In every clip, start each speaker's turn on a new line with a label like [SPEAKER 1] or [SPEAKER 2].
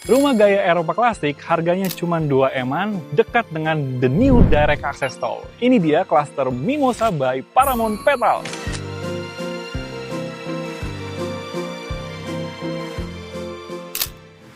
[SPEAKER 1] Rumah gaya Eropa klasik harganya cuma 2 eman, dekat dengan the new direct access toll. Ini dia klaster Mimosa by Paramount Petals.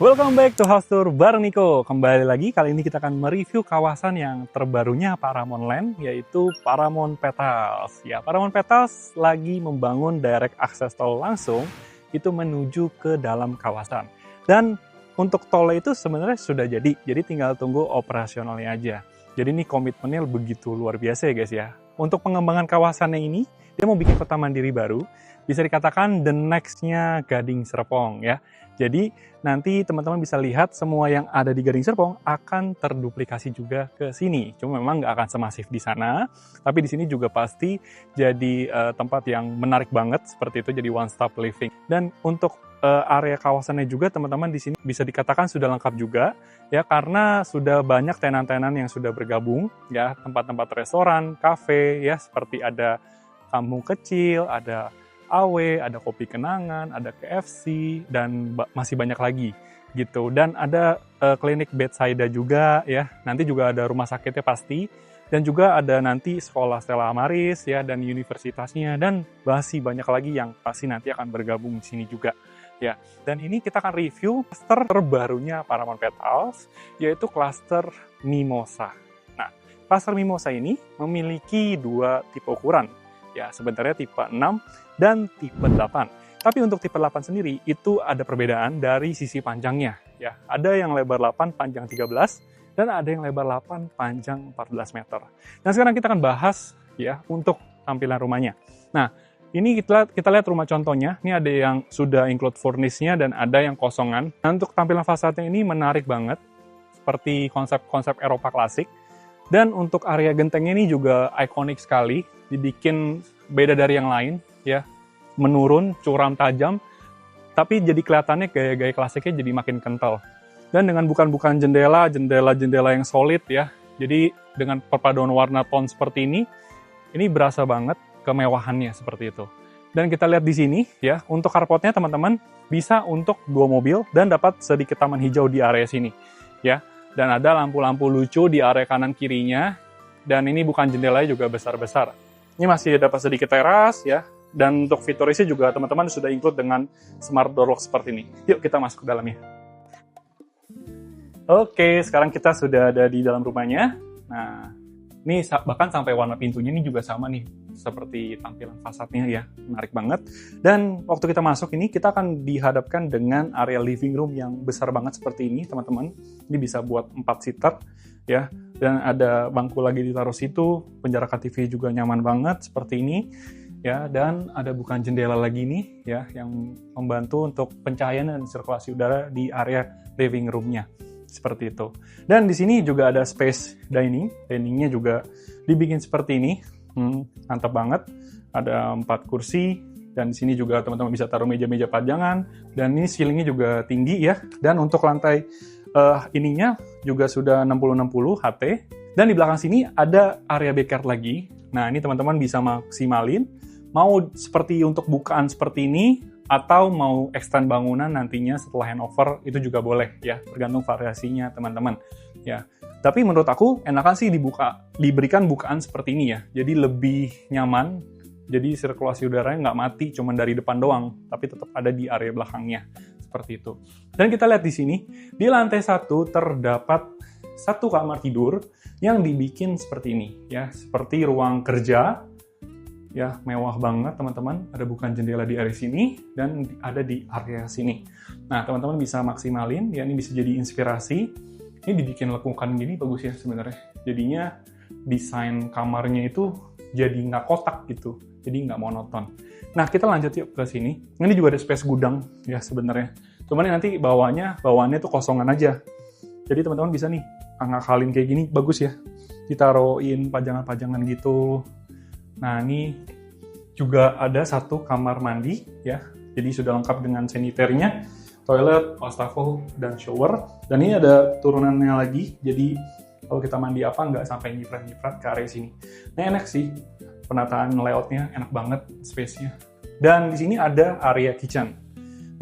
[SPEAKER 1] Welcome back to House Tour bareng Niko. Kembali lagi, kali ini kita akan mereview kawasan yang terbarunya Paramount Land, yaitu Paramount Petals. Ya, Paramount Petals lagi membangun direct access toll langsung, itu menuju ke dalam kawasan. Dan untuk tol itu sebenarnya sudah jadi tinggal tunggu operasionalnya aja. Jadi ini komitmennya begitu luar biasa ya guys ya. Untuk pengembangan kawasannya ini, dia mau bikin kota mandiri baru, bisa dikatakan the next-nya Gading Serpong ya. Jadi nanti teman-teman bisa lihat semua yang ada di Gading Serpong akan terduplikasi juga ke sini. Cuma memang nggak akan semasif di sana, tapi di sini juga pasti jadi tempat yang menarik banget seperti itu, jadi one stop living. Dan untuk area kawasannya juga teman-teman di sini bisa dikatakan sudah lengkap juga ya, karena sudah banyak tenan-tenan yang sudah bergabung ya, tempat-tempat restoran, kafe ya, seperti ada kampung kecil, ada AW, ada kopi kenangan, ada KFC, dan masih banyak lagi gitu. Dan ada klinik bedside juga ya, nanti juga ada rumah sakitnya pasti, dan juga ada nanti sekolah Stella Maris ya, dan universitasnya, dan masih banyak lagi yang pasti nanti akan bergabung di sini juga. Ya, dan ini kita akan review klaster terbarunya Paramount Petals, yaitu klaster Mimosa. Nah, klaster Mimosa ini memiliki dua tipe ukuran. Ya, sebenarnya tipe 6 dan tipe 8. Tapi untuk tipe 8 sendiri, itu ada perbedaan dari sisi panjangnya. Ya, ada yang lebar 8, panjang 13, dan ada yang lebar 8, panjang 14 meter. Nah, sekarang kita akan bahas ya untuk tampilan rumahnya. Nah, ini kita lihat rumah contohnya. Ini ada yang sudah include furnish-nya dan ada yang kosongan. Nah, untuk tampilan fasadnya ini menarik banget, seperti konsep-konsep Eropa klasik. Dan untuk area gentengnya ini juga ikonik sekali, dibikin beda dari yang lain, ya, menurun, curam tajam, tapi jadi kelihatannya gaya-gaya klasiknya jadi makin kental. Dan dengan bukan jendela yang solid ya, jadi dengan perpaduan warna tone seperti ini berasa banget kemewahannya seperti itu. Dan kita lihat di sini ya, untuk carportnya teman-teman bisa untuk 2 mobil dan dapat sedikit taman hijau di area sini ya. Dan ada lampu-lampu lucu di area kanan kirinya, dan ini bukan jendelanya juga besar-besar. Ini masih dapat sedikit teras ya, dan untuk fiturisnya juga teman-teman sudah include dengan smart door lock seperti ini. Yuk kita masuk ke dalamnya. Oke, sekarang kita sudah ada di dalam rumahnya. Nah, ini bahkan sampai warna pintunya ini juga sama nih, seperti tampilan fasadnya ya, menarik banget. Dan waktu kita masuk ini, kita akan dihadapkan dengan area living room yang besar banget seperti ini, teman-teman. Ini bisa buat 4 seater ya, dan ada bangku lagi ditaruh situ, penjarakan TV juga nyaman banget seperti ini ya, dan ada bukan jendela lagi nih ya, yang membantu untuk pencahayaan dan sirkulasi udara di area living room-nya. Seperti itu. Dan di sini juga ada space dining. Diningnya juga dibikin seperti ini. Mantap banget. Ada 4 kursi. Dan di sini juga teman-teman bisa taruh meja-meja pajangan. Dan ini ceilingnya juga tinggi ya. Dan untuk lantai ininya juga sudah 60-60 HT. Dan di belakang sini ada area backyard lagi. Nah, ini teman-teman bisa maksimalin. Mau seperti untuk bukaan seperti ini, atau mau extend bangunan nantinya setelah handover, itu juga boleh ya, tergantung variasinya teman-teman ya. Tapi menurut aku enakan sih diberikan bukaan seperti ini ya, jadi lebih nyaman, jadi sirkulasi udaranya nggak mati cuma dari depan doang, tapi tetap ada di area belakangnya seperti itu. Dan kita lihat di sini, di lantai 1 terdapat 1 kamar tidur yang dibikin seperti ini ya, seperti ruang kerja ya, mewah banget teman-teman. Ada bukan jendela di area sini dan ada di area sini. Nah, teman-teman bisa maksimalin ya, ini bisa jadi inspirasi. Ini dibikin lekukan gini bagus ya sebenarnya. Jadinya desain kamarnya itu jadi nggak kotak gitu, jadi nggak monoton. Nah, kita lanjut yuk ke sini. Ini juga ada space gudang ya sebenarnya. Cuman nanti bawaannya tuh kosongan aja. Jadi teman-teman bisa nih ngakalin kayak gini, bagus ya. Ditaruhin pajangan-pajangan gitu. Nah, ini juga ada 1 kamar mandi ya, jadi sudah lengkap dengan sanitary-nya, toilet, wastafel, dan shower. Dan ini ada turunannya lagi, jadi kalau kita mandi apa nggak sampai nyiprat-nyiprat ke area sini. Nah, enak sih, penataan layout-nya enak banget, space-nya. Dan di sini ada area kitchen.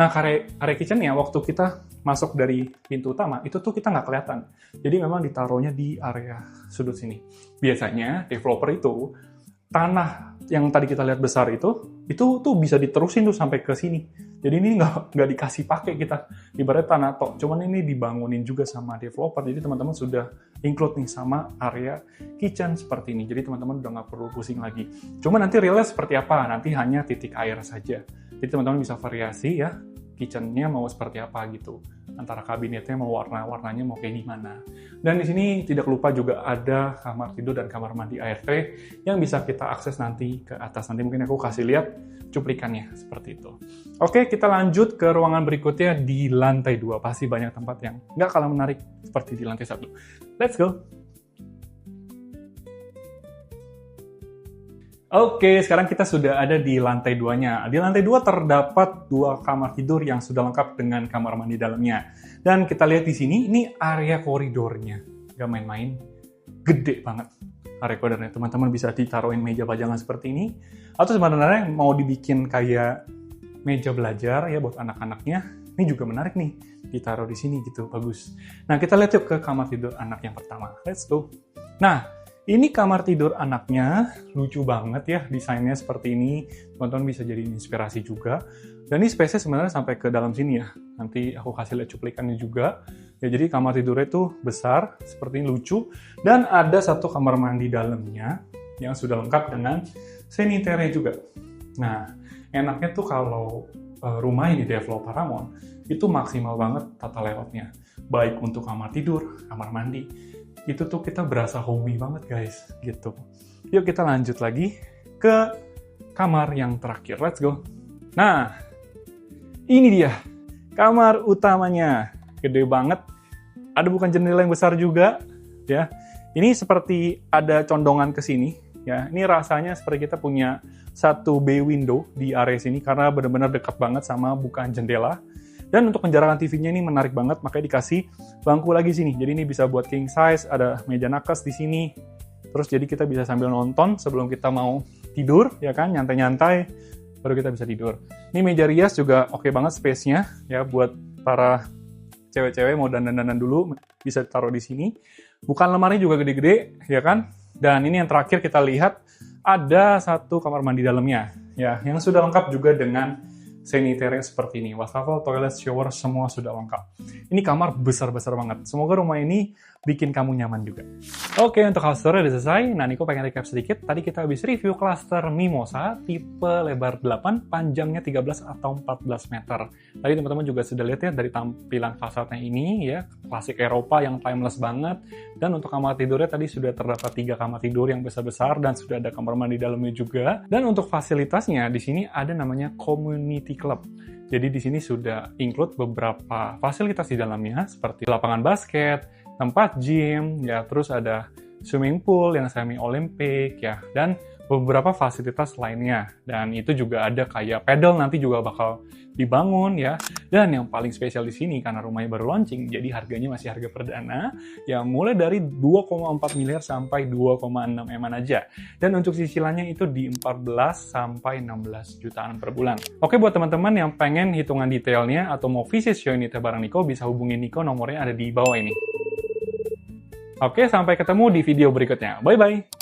[SPEAKER 1] Nah, area kitchen ya, waktu kita masuk dari pintu utama, itu tuh kita nggak kelihatan. Jadi memang ditaruhnya di area sudut sini. Biasanya developer itu, tanah yang tadi kita lihat besar itu tuh bisa diterusin tuh sampai ke sini. Jadi ini nggak dikasih pakai kita, ibarat tanah tok. Cuman ini dibangunin juga sama developer. Jadi teman-teman sudah include nih sama area kitchen seperti ini. Jadi teman-teman udah nggak perlu pusing lagi. Cuman nanti realnya seperti apa? Nanti hanya titik air saja. Jadi teman-teman bisa variasi ya, kitchen-nya mau seperti apa gitu. Antara kabinetnya mau warnanya mau kayak gimana. Dan di sini tidak lupa juga ada kamar tidur dan kamar mandi ARV yang bisa kita akses nanti ke atas. Nanti mungkin aku kasih lihat cuplikannya seperti itu. Oke, kita lanjut ke ruangan berikutnya di lantai 2. Pasti banyak tempat yang nggak kalah menarik seperti di lantai 1. Let's go! Oke, sekarang kita sudah ada di lantai 2-nya. Di lantai 2 terdapat 2 kamar tidur yang sudah lengkap dengan kamar mandi dalamnya. Dan kita lihat di sini, ini area koridornya. Gak main-main, gede banget area koridornya. Teman-teman bisa ditaruhin meja pajangan seperti ini. Atau sebenarnya mau dibikin kayak meja belajar ya buat anak-anaknya. Ini juga menarik nih, ditaruh di sini gitu, bagus. Nah, kita lihat yuk ke kamar tidur anak yang pertama. Let's go. Nah, ini kamar tidur anaknya, lucu banget ya desainnya seperti ini. Teman-teman bisa jadi inspirasi juga. Dan ini space-nya sebenarnya sampai ke dalam sini ya. Nanti aku kasih lihat cuplikannya juga. Ya, jadi kamar tidurnya tuh besar, seperti ini lucu. Dan ada satu kamar mandi dalamnya yang sudah lengkap dengan sanitary juga. Nah, enaknya tuh kalau rumah ini develop Paramount, itu maksimal banget tata layoutnya. Baik untuk kamar tidur, kamar mandi. Itu tuh kita berasa hobi banget guys, gitu. Yuk kita lanjut lagi ke kamar yang terakhir, let's go. Nah, ini dia, kamar utamanya. Gede banget, ada bukan jendela yang besar juga, ya. Ini seperti ada condongan ke sini, ya. Ini rasanya seperti kita punya satu bay window di area sini, karena benar-benar dekat banget sama bukan jendela. Dan untuk penjarakan TV-nya ini menarik banget, makanya dikasih bangku lagi sini. Jadi ini bisa buat king size, ada meja nakes di sini. Terus jadi kita bisa sambil nonton sebelum kita mau tidur, ya kan, nyantai-nyantai, baru kita bisa tidur. Ini meja rias juga oke banget space-nya, ya buat para cewek-cewek mau dandan-dandan dulu, bisa taruh di sini. Bukan lemari juga gede-gede, ya kan. Dan ini yang terakhir kita lihat, ada satu kamar mandi dalamnya, ya, yang sudah lengkap juga dengan sanitary seperti ini, wastafel, toilet, shower, semua sudah lengkap. Ini kamar besar-besar banget. Semoga rumah ini bikin kamu nyaman juga. Oke, untuk house tour udah selesai. Nah, Niko pengen recap sedikit. Tadi kita habis review cluster Mimosa, tipe lebar 8, panjangnya 13 atau 14 meter. Tadi teman-teman juga sudah lihat ya dari tampilan fasadnya ini, ya, klasik Eropa yang timeless banget. Dan untuk kamar tidurnya tadi sudah terdapat 3 kamar tidur yang besar-besar dan sudah ada kamar mandi dalamnya juga. Dan untuk fasilitasnya di sini ada namanya community club. Jadi di sini sudah include beberapa fasilitas di dalamnya seperti lapangan basket, tempat gym, ya, terus ada swimming pool yang semi olimpik, ya, dan beberapa fasilitas lainnya. Dan itu juga ada kayak pedal nanti juga bakal dibangun, ya. Dan yang paling spesial di sini karena rumahnya baru launching, jadi harganya masih harga perdana, ya mulai dari 2,4 miliar sampai 2,6 M aja. Dan untuk cicilannya itu di 14 sampai 16 jutaan per bulan. Oke, buat teman-teman yang pengen hitungan detailnya atau mau visit show ini bareng Niko, bisa hubungi Niko, nomornya ada di bawah ini. Oke, sampai ketemu di video berikutnya. Bye-bye!